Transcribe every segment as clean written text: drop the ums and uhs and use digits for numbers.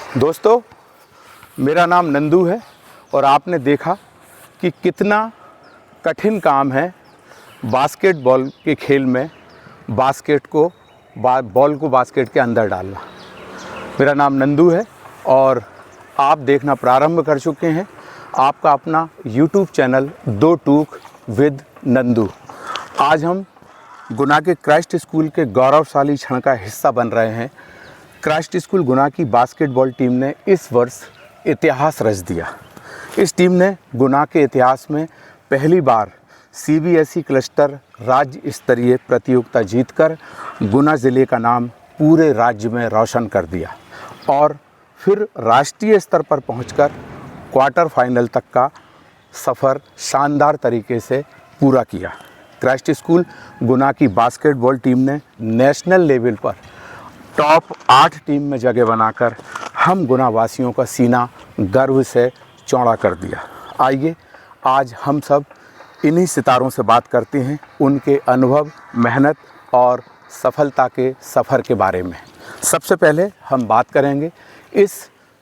दोस्तों, मेरा नाम नंदू है और आपने देखा कि कितना कठिन काम है बास्केटबॉल के खेल में बॉल को बास्केट के अंदर डालना। मेरा नाम नंदू है और आप देखना प्रारंभ कर चुके हैं आपका अपना YouTube चैनल दो टूक विद नंदू। आज हम गुना के क्राइस्ट स्कूल के गौरवशाली क्षण का हिस्सा बन रहे हैं। क्राइस्ट स्कूल गुना की बास्केटबॉल टीम ने इस वर्ष इतिहास रच दिया। इस टीम ने गुना के इतिहास में पहली बार CBSE क्लस्टर राज्य स्तरीय प्रतियोगिता जीतकर गुना ज़िले का नाम पूरे राज्य में रोशन कर दिया और फिर राष्ट्रीय स्तर पर पहुंचकर क्वार्टर फाइनल तक का सफ़र शानदार तरीके से पूरा किया। क्राइस्ट स्कूल गुना की बास्केटबॉल टीम ने नेशनल लेवल पर टॉप 8 टीम में जगह बनाकर हम गुना वासियों का सीना गर्व से चौड़ा कर दिया। आइए आज हम सब इन्हीं सितारों से बात करते हैं, उनके अनुभव, मेहनत और सफलता के सफ़र के बारे में। सबसे पहले हम बात करेंगे इस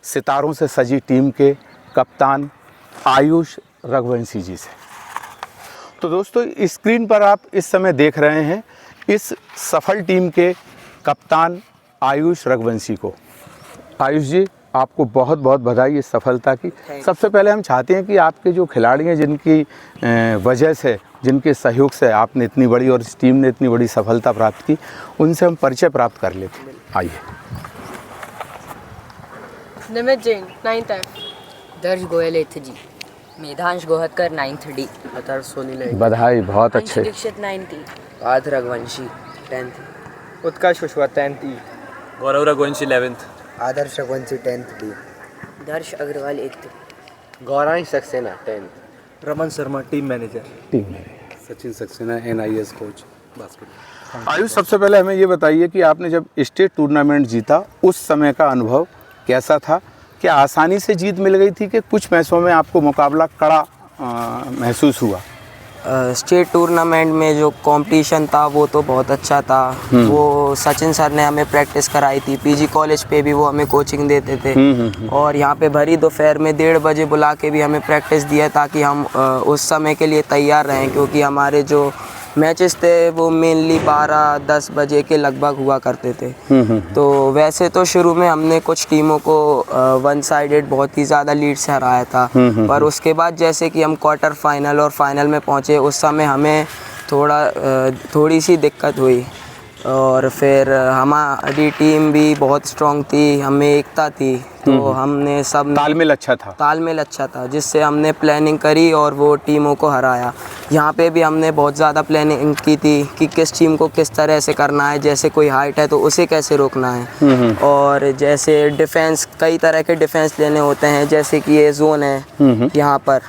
सितारों से सजी टीम के कप्तान आयुष रघुवंशी जी से। तो दोस्तों, स्क्रीन पर आप इस समय देख रहे हैं इस सफल टीम के कप्तान आयुष रघुवंशी को। आयुष जी, आपको बहुत बहुत बधाई इस सफलता की। सबसे पहले हम चाहते हैं कि आपके जो खिलाड़ी हैं, जिनकी वजह से, जिनके सहयोग से आपने इतनी बड़ी और इस टीम ने इतनी बड़ी सफलता प्राप्त की, उनसे हम परिचय प्राप्त कर लेते हैं। आइए। निमित जैन 9th F, दर्श गोयल 8th जी, मेधांश गोहतकर 9th D, अतर सोनी बधाई, बहुत अच्छे। Dixit 9th E, Partha Raghuvanshi 10th, उत्कर्ष कुशवाहा 10th E, गौरव रघुवंशी 11th, आदर्श Raghuvanshi 10th D, Darsh Agarwal 8th, Gauransh Saxena 10th, Raman Sharma team manager, Sachin Saxena NIS coach basketball. Ayush, सबसे पहले हमें ये बताइए कि आपने जब स्टेट टूर्नामेंट जीता उस समय का अनुभव कैसा था? क्या आसानी से जीत मिल गई थी कि कुछ मैचों में आपको मुकाबला कड़ा महसूस हुआ? स्टेट टूर्नामेंट में जो कंपटीशन था वो तो बहुत अच्छा था। वो सचिन सर ने हमें प्रैक्टिस कराई थी, PG कॉलेज पे भी वो हमें कोचिंग देते थे और यहाँ पे भरी दोपहर में 1:30 बजे बुला के भी हमें प्रैक्टिस दिया ताकि हम उस समय के लिए तैयार रहें, क्योंकि हमारे जो मैचेस थे वो मेनली 12-10 बजे के लगभग हुआ करते थे। तो वैसे तो शुरू में हमने कुछ टीमों को 1 साइडेड बहुत ही ज़्यादा लीड से हराया था, पर उसके बाद जैसे कि हम क्वार्टर फाइनल और फाइनल में पहुँचे, उस समय हमें थोड़ी सी दिक्कत हुई और फिर हमारी टीम भी बहुत स्ट्रॉन्ग थी, हमें एकता थी, तो हमने सब तालमेल अच्छा था, जिससे हमने प्लानिंग करी और वो टीमों को हराया। यहाँ पे भी हमने बहुत ज़्यादा प्लानिंग की थी कि किस टीम को किस तरह से करना है, जैसे कोई हाइट है तो उसे कैसे रोकना है और जैसे डिफेंस, कई तरह के डिफेंस लेने होते हैं, जैसे कि ये जोन है यहाँ पर,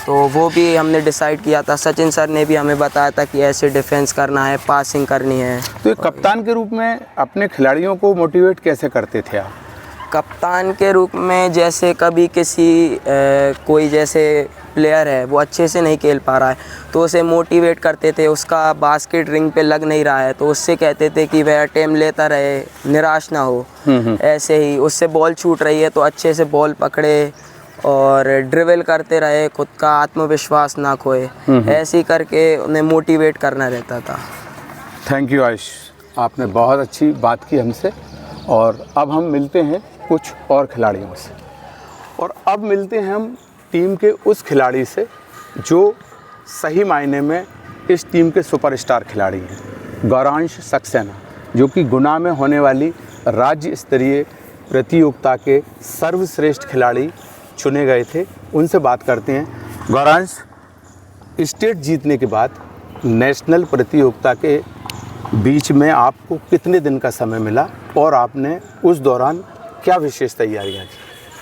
तो वो भी हमने डिसाइड किया था। सचिन सर ने भी हमें बताया था कि ऐसे डिफेंस करना है, पासिंग करनी है। तो एक कप्तान के रूप में अपने खिलाड़ियों को मोटिवेट कैसे करते थे आप? कप्तान के रूप में जैसे कभी कोई जैसे प्लेयर है वो अच्छे से नहीं खेल पा रहा है तो उसे मोटिवेट करते थे, उसका बास्केट रिंग पे लग नहीं रहा है तो उससे कहते थे कि वह अटेम्प्ट लेता रहे, निराश ना हो। ऐसे ही उससे बॉल छूट रही है तो अच्छे से बॉल पकड़े और ड्रिबल करते रहे, खुद का आत्मविश्वास ना खोए। ऐसे ही करके उन्हें मोटिवेट करना रहता था। थैंक यू आयुष, आपने बहुत अच्छी बात की हमसे। और अब हम मिलते हैं कुछ और खिलाड़ियों से, और अब मिलते हैं हम टीम के उस खिलाड़ी से जो सही मायने में इस टीम के सुपरस्टार खिलाड़ी हैं, गौरांश सक्सेना, जो कि गुना में होने वाली राज्य स्तरीय प्रतियोगिता के सर्वश्रेष्ठ खिलाड़ी चुने गए थे। उनसे बात करते हैं। गौरांश, स्टेट जीतने के बाद नेशनल प्रतियोगिता के बीच में आपको कितने दिन का समय मिला और आपने उस दौरान क्या विशेष तैयारियां की?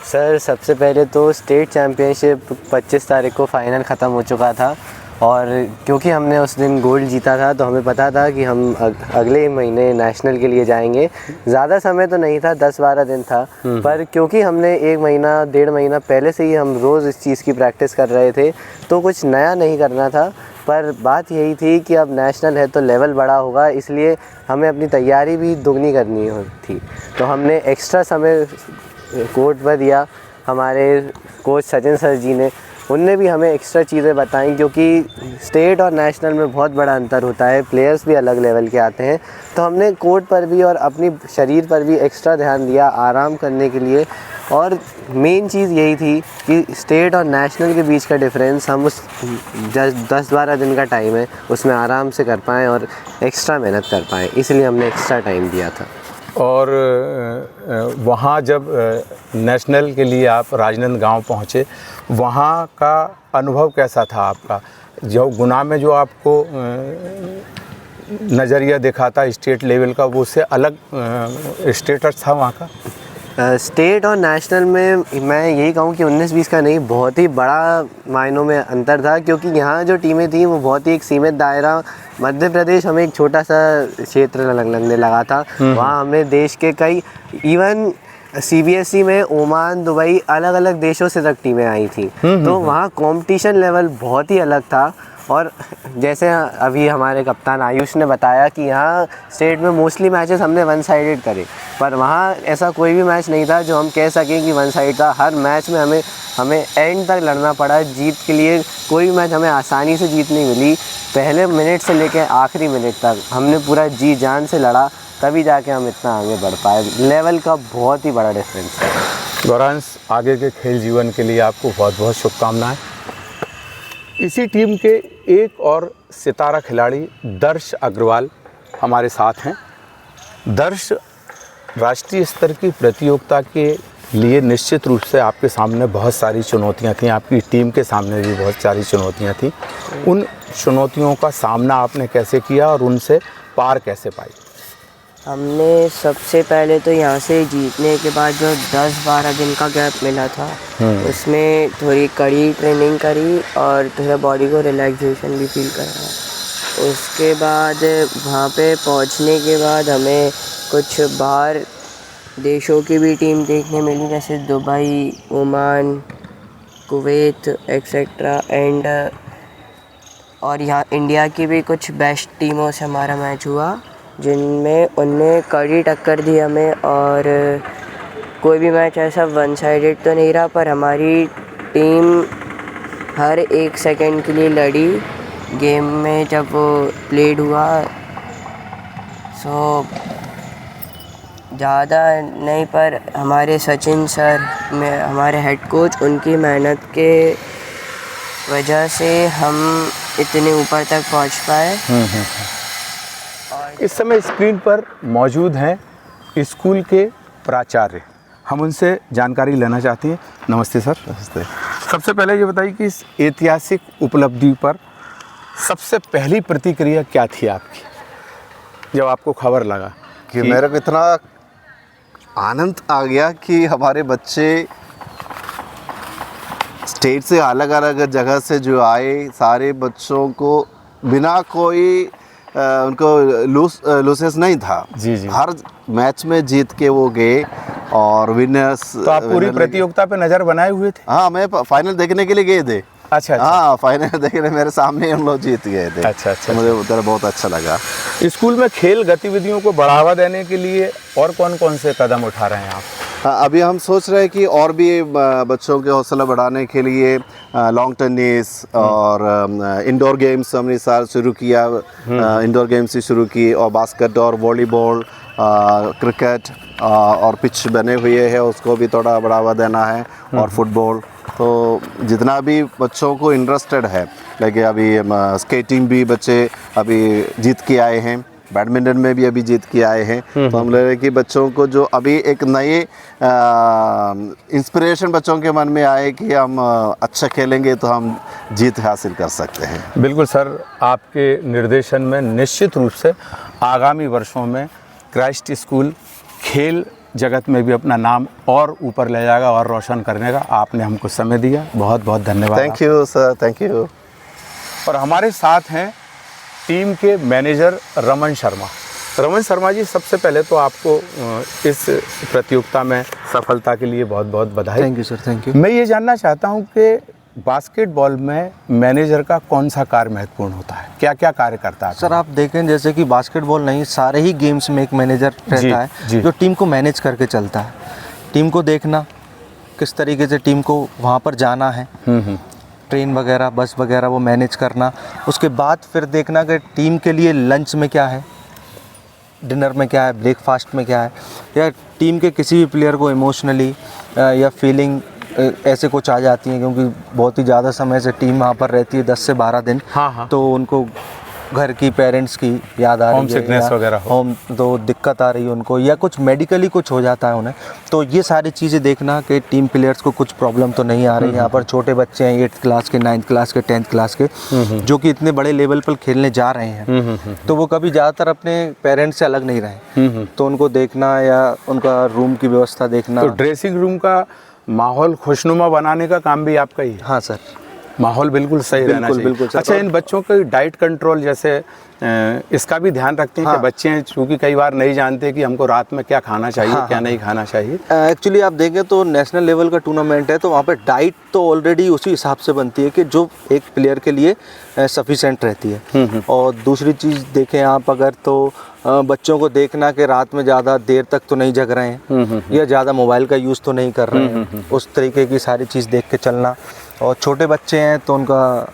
सर, सबसे पहले तो स्टेट चैम्पियनशिप 25 तारीख को फाइनल ख़त्म हो चुका था और क्योंकि हमने उस दिन गोल्ड जीता था तो हमें पता था कि हम अगले ही महीने नेशनल के लिए जाएंगे। ज़्यादा समय तो नहीं था, 10-12 दिन था, पर क्योंकि हमने 1 महीना 1.5 महीना पहले से ही हम रोज़ इस चीज़ की प्रैक्टिस कर रहे थे तो कुछ नया नहीं करना था। पर बात यही थी कि अब नेशनल है तो लेवल बड़ा होगा, इसलिए हमें अपनी तैयारी भी दुगनी करनी थी। तो हमने एक्स्ट्रा समय कोर्ट पर दिया हमारे कोच सचिन सर जी ने, उनने भी हमें एक्स्ट्रा चीज़ें बताई, क्योंकि स्टेट और नेशनल में बहुत बड़ा अंतर होता है, प्लेयर्स भी अलग लेवल के आते हैं। तो हमने कोर्ट पर भी और अपनी शरीर पर भी एक्स्ट्रा ध्यान दिया आराम करने के लिए। और मेन चीज़ यही थी कि स्टेट और नेशनल के बीच का डिफरेंस हम उस 10-12 दिन का टाइम है उसमें आराम से कर पाएँ और एक्स्ट्रा मेहनत कर पाएँ, इसलिए हमने एक्स्ट्रा टाइम दिया था। और वहाँ जब नेशनल के लिए आप राजनांदगांव पहुँचे, वहाँ का अनुभव कैसा था आपका? जो गुना में जो आपको नज़रिया दिखा था स्टेट लेवल का, वो उससे अलग स्टेटस था वहाँ का? स्टेट और नेशनल में मैं यही कहूँ कि 19-20 का नहीं, बहुत ही बड़ा मायनों में अंतर था, क्योंकि यहाँ जो टीमें थी वो बहुत ही एक सीमित दायरा, मध्य प्रदेश हमें एक छोटा सा क्षेत्र लगने लगा था। वहाँ हमने देश के कई, इवन CBSE में ओमान, दुबई, अलग अलग देशों से तक टीमें आई थी। तो वहाँ कंपटीशन लेवल बहुत ही अलग था। और जैसे अभी हमारे कप्तान आयुष ने बताया कि यहाँ स्टेट में मोस्टली मैचेस हमने वन साइडेड करे, पर वहाँ ऐसा कोई भी मैच नहीं था जो हम कह सकें कि वन साइड था। हर मैच में हमें एंड तक लड़ना पड़ा जीत के लिए। कोई भी मैच हमें आसानी से जीत नहीं मिली। पहले मिनट से लेकर आखिरी मिनट तक हमने पूरा जी जान से लड़ा, तभी जाके हम इतना आगे बढ़ पाए। लेवल का बहुत ही बड़ा डिफरेंस है। गौरांश, आगे के खेल जीवन के लिए आपको बहुत बहुत शुभकामनाएं। इसी टीम के एक और सितारा खिलाड़ी दर्श अग्रवाल हमारे साथ हैं। दर्श, राष्ट्रीय स्तर की प्रतियोगिता के लिए निश्चित रूप से आपके सामने बहुत सारी चुनौतियां थीं, आपकी टीम के सामने भी बहुत सारी चुनौतियां थीं। उन चुनौतियों का सामना आपने कैसे किया और उनसे पार कैसे पाई? हमने सबसे पहले तो यहाँ से जीतने के बाद जो 10-12 दिन का गैप मिला था, उसमें थोड़ी कड़ी ट्रेनिंग करी और थोड़ा बॉडी को रिलैक्सेशन भी फील करा। उसके बाद वहाँ पे पहुँचने के बाद हमें कुछ बाहर देशों की भी टीम देखने मिली, जैसे Dubai, Oman, Kuwait etcetera and और यहाँ इंडिया की भी कुछ बेस्ट टीमों से हमारा मैच हुआ, जिनमें उनने कड़ी टक्कर दी हमें। और कोई भी मैच ऐसा वन साइडेड तो नहीं रहा, पर हमारी टीम हर एक सेकंड के लिए लड़ी गेम में जब वो प्लेड हुआ। सो ज़्यादा नहीं, पर हमारे सचिन सर में हमारे हेड कोच, उनकी मेहनत के वजह से हम इतने ऊपर तक पहुंच पाए। इस समय स्क्रीन पर मौजूद हैं स्कूल के प्राचार्य, हम उनसे जानकारी लेना चाहते हैं। नमस्ते सर। नमस्ते। सबसे पहले ये बताइए कि इस ऐतिहासिक उपलब्धि पर सबसे पहली प्रतिक्रिया क्या थी आपकी जब आपको खबर लगा? कि मेरे को इतना आनंद आ गया कि हमारे बच्चे स्टेट से अलग अलग जगह से जो आए, सारे बच्चों को बिना कोई उनको लूसेस नहीं था। जी जी। हर मैच में जीत के वो गए और विनर्स। तो आप पूरी प्रतियोगिता पे नज़र बनाए हुए थे? हाँ, मैं फाइनल देखने के लिए गए थे। अच्छा। हाँ, फाइनल देखने मेरे सामने हम लोग जीत गए थे। अच्छा। तो मुझे उधर बहुत अच्छा लगा। स्कूल में खेल गतिविधियों को बढ़ावा देने के लिए और कौन कौन से कदम उठा रहे हैं आप? अभी हम सोच रहे हैं कि और भी बच्चों के हौसला बढ़ाने के लिए लॉन्ग टेनिस और इंडोर गेम्स हमने साल शुरू किया। इंडोर गेम्स ही शुरू की, और बास्केट और वॉलीबॉल, क्रिकेट और पिच बने हुए हैं, उसको भी थोड़ा बढ़ावा देना है, और फुटबॉल। तो जितना भी बच्चों को इंटरेस्टेड है, लेकिन अभी स्केटिंग भी बच्चे अभी जीत के आए हैं, बैडमिंटन में भी अभी जीत के आए हैं। तो हम ले रहे हैं कि बच्चों को जो अभी एक नए इंस्पिरेशन बच्चों के मन में आए कि हम अच्छा खेलेंगे तो हम जीत हासिल कर सकते हैं। बिल्कुल सर, आपके निर्देशन में निश्चित रूप से आगामी वर्षों में क्राइस्ट स्कूल खेल जगत में भी अपना नाम और ऊपर ले जाएगा और रोशन करने का आपने हमको समय दिया, बहुत बहुत धन्यवाद। Thank you sir, thank you. और हमारे साथ हैं टीम के मैनेजर रमन शर्मा। रमन शर्मा जी, सबसे पहले तो आपको इस प्रतियोगिता में सफलता के लिए बहुत बहुत बधाई। Thank you sir, thank you. मैं ये जानना चाहता हूँ कि बास्केटबॉल में मैनेजर का कौन सा कार्य महत्वपूर्ण होता है, क्या क्या कार्य करता है? सर आप देखें जैसे कि बास्केटबॉल नहीं, सारे ही गेम्स में एक मैनेजर रहता है जो टीम को मैनेज करके चलता है। टीम को देखना, किस तरीके से टीम को वहाँ पर जाना है, ट्रेन वगैरह बस वगैरह वो मैनेज करना। उसके बाद फिर देखना कि टीम के लिए लंच में क्या है, डिनर में क्या है, ब्रेकफास्ट में क्या है, या टीम के किसी भी प्लेयर को इमोशनली या फीलिंग ऐसे कुछ आ जाती हैं, क्योंकि बहुत ही ज़्यादा समय से टीम वहाँ पर रहती है 10 से 12 दिन। हाँ। तो उनको घर की पेरेंट्स की याद आ रही है, होम सिकनेस वगैरह हो, होम तो दिक्कत आ रही है उनको, या कुछ मेडिकली कुछ हो जाता है उन्हें। तो ये सारी चीज़ें देखना कि टीम प्लेयर्स को कुछ प्रॉब्लम तो नहीं आ रही। यहाँ पर छोटे बच्चे हैं 8th क्लास के, 9th क्लास के, 10th क्लास के, जो कि इतने बड़े लेवल पर खेलने जा रहे हैं, तो वो कभी ज़्यादातर अपने पेरेंट्स से अलग नहीं रहे। तो उनको देखना या उनका रूम की व्यवस्था देखना। तो ड्रेसिंग रूम का माहौल खुशनुमा बनाने का काम भी आपका ही है? हाँ सर, माहौल बिल्कुल सही रहना चाहिए। बिल्कुल सर। अच्छा, इन बच्चों का डाइट कंट्रोल जैसे इसका भी ध्यान रखते हैं? हाँ। कि बच्चे चूँकि कई बार नहीं जानते कि हमको रात में क्या खाना चाहिए, क्या नहीं खाना चाहिए। एक्चुअली आप देखें तो नेशनल लेवल का टूर्नामेंट है, तो वहाँ पे डाइट तो ऑलरेडी उसी हिसाब से बनती है कि जो एक प्लेयर के लिए सफिशेंट रहती है। और दूसरी चीज़ देखें आप अगर, तो बच्चों को देखना कि रात में ज़्यादा देर तक तो नहीं जग रहे हैं, या ज़्यादा मोबाइल का यूज़ तो नहीं कर रहे हैं, उस तरीके की सारी चीज़ देख के चलना। और छोटे बच्चे हैं तो उनका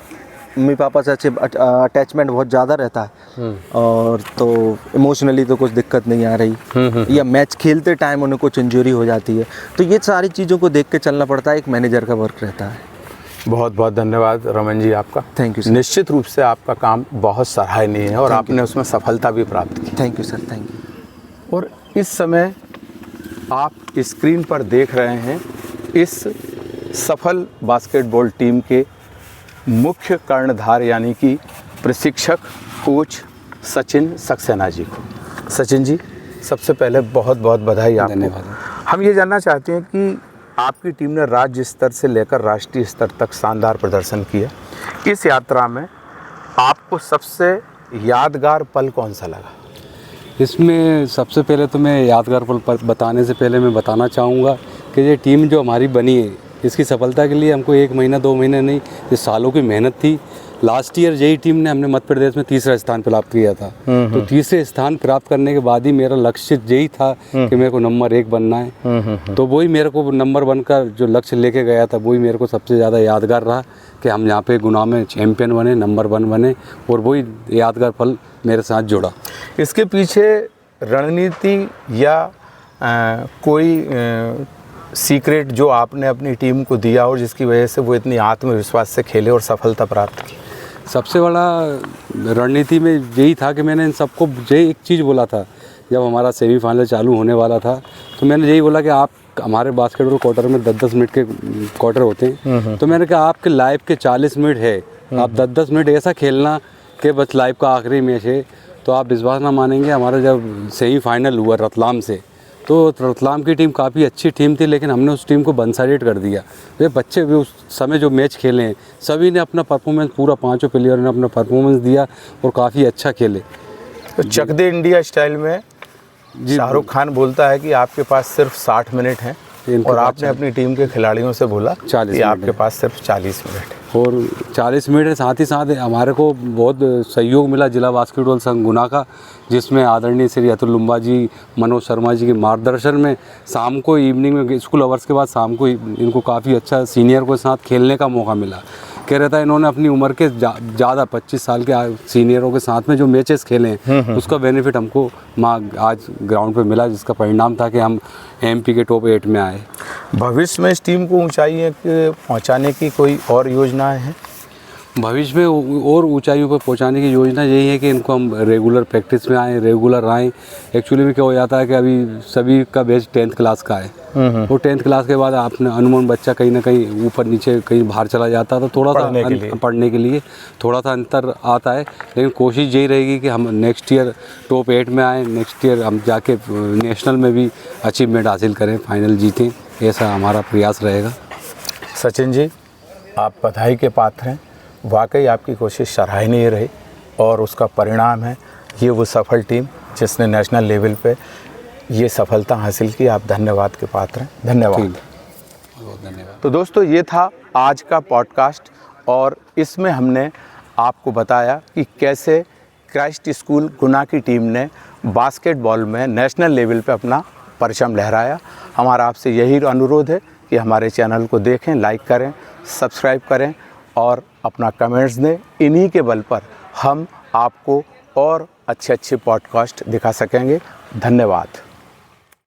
मम्मी पापा से अच्छे अटैचमेंट बहुत ज़्यादा रहता है, और तो इमोशनली तो कुछ दिक्कत नहीं आ रही, या मैच खेलते टाइम उन्हें कुछ इंजरी हो जाती है। तो ये सारी चीज़ों को देख के चलना पड़ता है, एक मैनेजर का वर्क रहता है। बहुत बहुत धन्यवाद रमन जी आपका। Thank you sir. निश्चित रूप से आपका काम बहुत सराहनीय है और आपने उसमें सफलता भी प्राप्त की। Thank you sir, thank you. और इस समय आप स्क्रीन पर देख रहे हैं इस सफल बास्केटबॉल टीम के मुख्य कर्णधार यानी कि प्रशिक्षक कोच सचिन सक्सेना जी को। सचिन जी, सबसे पहले बहुत बहुत बधाई आपको। धन्यवाद। हम ये जानना चाहते हैं कि आपकी टीम ने राज्य स्तर से लेकर राष्ट्रीय स्तर तक शानदार प्रदर्शन किया। इस यात्रा में आपको सबसे यादगार पल कौन सा लगा? इसमें सबसे पहले तो मैं यादगार पल बताने से पहले मैं बताना चाहूँगा कि ये टीम जो हमारी बनी है, इसकी सफलता के लिए हमको 1 महीना 2 महीने नहीं, ये सालों की मेहनत थी। लास्ट ईयर यही टीम ने हमने मध्य प्रदेश में 3रा स्थान प्राप्त किया था। तो 3रे स्थान प्राप्त करने के बाद ही मेरा लक्ष्य यही था कि मेरे को नंबर 1 बनना है। तो वही मेरे को नंबर 1 का जो लक्ष्य लेके गया था, वही मेरे को सबसे ज़्यादा यादगार रहा कि हम यहाँ पे गुना में चैम्पियन बने, नंबर 1 बने, और वही यादगार पल मेरे साथ जुड़ा। इसके पीछे रणनीति या कोई सीक्रेट जो आपने अपनी टीम को दिया और जिसकी वजह से वो इतनी आत्मविश्वास से खेले और सफलता प्राप्त की? सबसे बड़ा रणनीति में यही था कि मैंने इन सबको यही एक चीज़ बोला था जब हमारा सेमीफाइनल चालू होने वाला था। तो मैंने यही बोला कि आप हमारे बास्केटबॉल क्वार्टर में 10-10 मिनट के क्वार्टर होते हैं। तो मैंने कहा आपके लाइव के 40 मिनट है, आप 10-10 मिनट ऐसा खेलना कि बस लाइव का आखिरी मैच है। तो आप विश्वास ना मानेंगे, हमारा जब सेमीफाइनल हुआ रतलाम से, तो रतलाम की टीम काफ़ी अच्छी टीम थी, लेकिन हमने उस टीम को वन-साइडेड कर दिया। वे बच्चे भी उस समय जो मैच खेले हैं, सभी ने अपना परफॉर्मेंस, पूरा 5 प्लेयर ने अपना परफॉर्मेंस दिया और काफ़ी अच्छा खेले। तो चक दे इंडिया स्टाइल में शाहरुख खान बोलता है कि आपके पास सिर्फ 60 मिनट हैं, और आपने अपनी टीम के खिलाड़ियों से बोला 40 कि आपके पास सिर्फ 40 मिनट है। और 40 मिनट है। साथ ही साथ हमारे को बहुत सहयोग मिला जिला बास्केटबॉल संघ गुना का, जिसमें आदरणीय श्री अतुल लुम्बा जी, मनोज शर्मा जी के मार्गदर्शन में शाम को इवनिंग में स्कूल आवर्स के बाद शाम को इनको काफ़ी अच्छा सीनियर के साथ खेलने का मौका मिला। कह रहा था इन्होंने अपनी उम्र के ज़्यादा 25 साल के सीनियरों के साथ में जो मैचेस खेले हैं, उसका बेनिफिट हमको आज ग्राउंड पे मिला, जिसका परिणाम था कि हम एमपी के टॉप 8 में आए। भविष्य में इस टीम को ऊंचाई पहुंचाने की कोई और योजनाएं हैं? भविष्य में और ऊंचाइयों पर पहुंचाने की योजना यही है कि इनको हम रेगुलर प्रैक्टिस में आएँ, रेगुलर आएँ। एक्चुअली में क्या हो जाता है कि अभी सभी का बैच 10th क्लास का है, और 10th क्लास के बाद आपने अनुमान बच्चा कहीं ना कहीं ऊपर नीचे कहीं बाहर चला जाता है, तो थोड़ा सा पढ़ने के लिए थोड़ा सा अंतर आता है। लेकिन कोशिश यही रहेगी कि हम नेक्स्ट ईयर टॉप 8 में आएँ, नेक्स्ट ईयर हम जाके नेशनल में भी अचीवमेंट हासिल करें, फाइनल जीतें, ऐसा हमारा प्रयास रहेगा। सचिन जी, आप बधाई के पात्र हैं। वाकई आपकी कोशिश सराहनीय रही और उसका परिणाम है ये वो सफल टीम जिसने नेशनल लेवल पे ये सफलता हासिल की। आप धन्यवाद के पात्र हैं। धन्यवाद। बहुत धन्यवाद। तो दोस्तों, ये था आज का पॉडकास्ट, और इसमें हमने आपको बताया कि कैसे क्राइस्ट स्कूल गुना की टीम ने बास्केटबॉल में नेशनल लेवल पे अपना परचम लहराया। हमारा आपसे यही अनुरोध है कि हमारे चैनल को देखें, लाइक करें, सब्सक्राइब करें और अपना कमेंट्स दें। इन्हीं के बल पर हम आपको और अच्छे अच्छे पॉडकास्ट दिखा सकेंगे। धन्यवाद।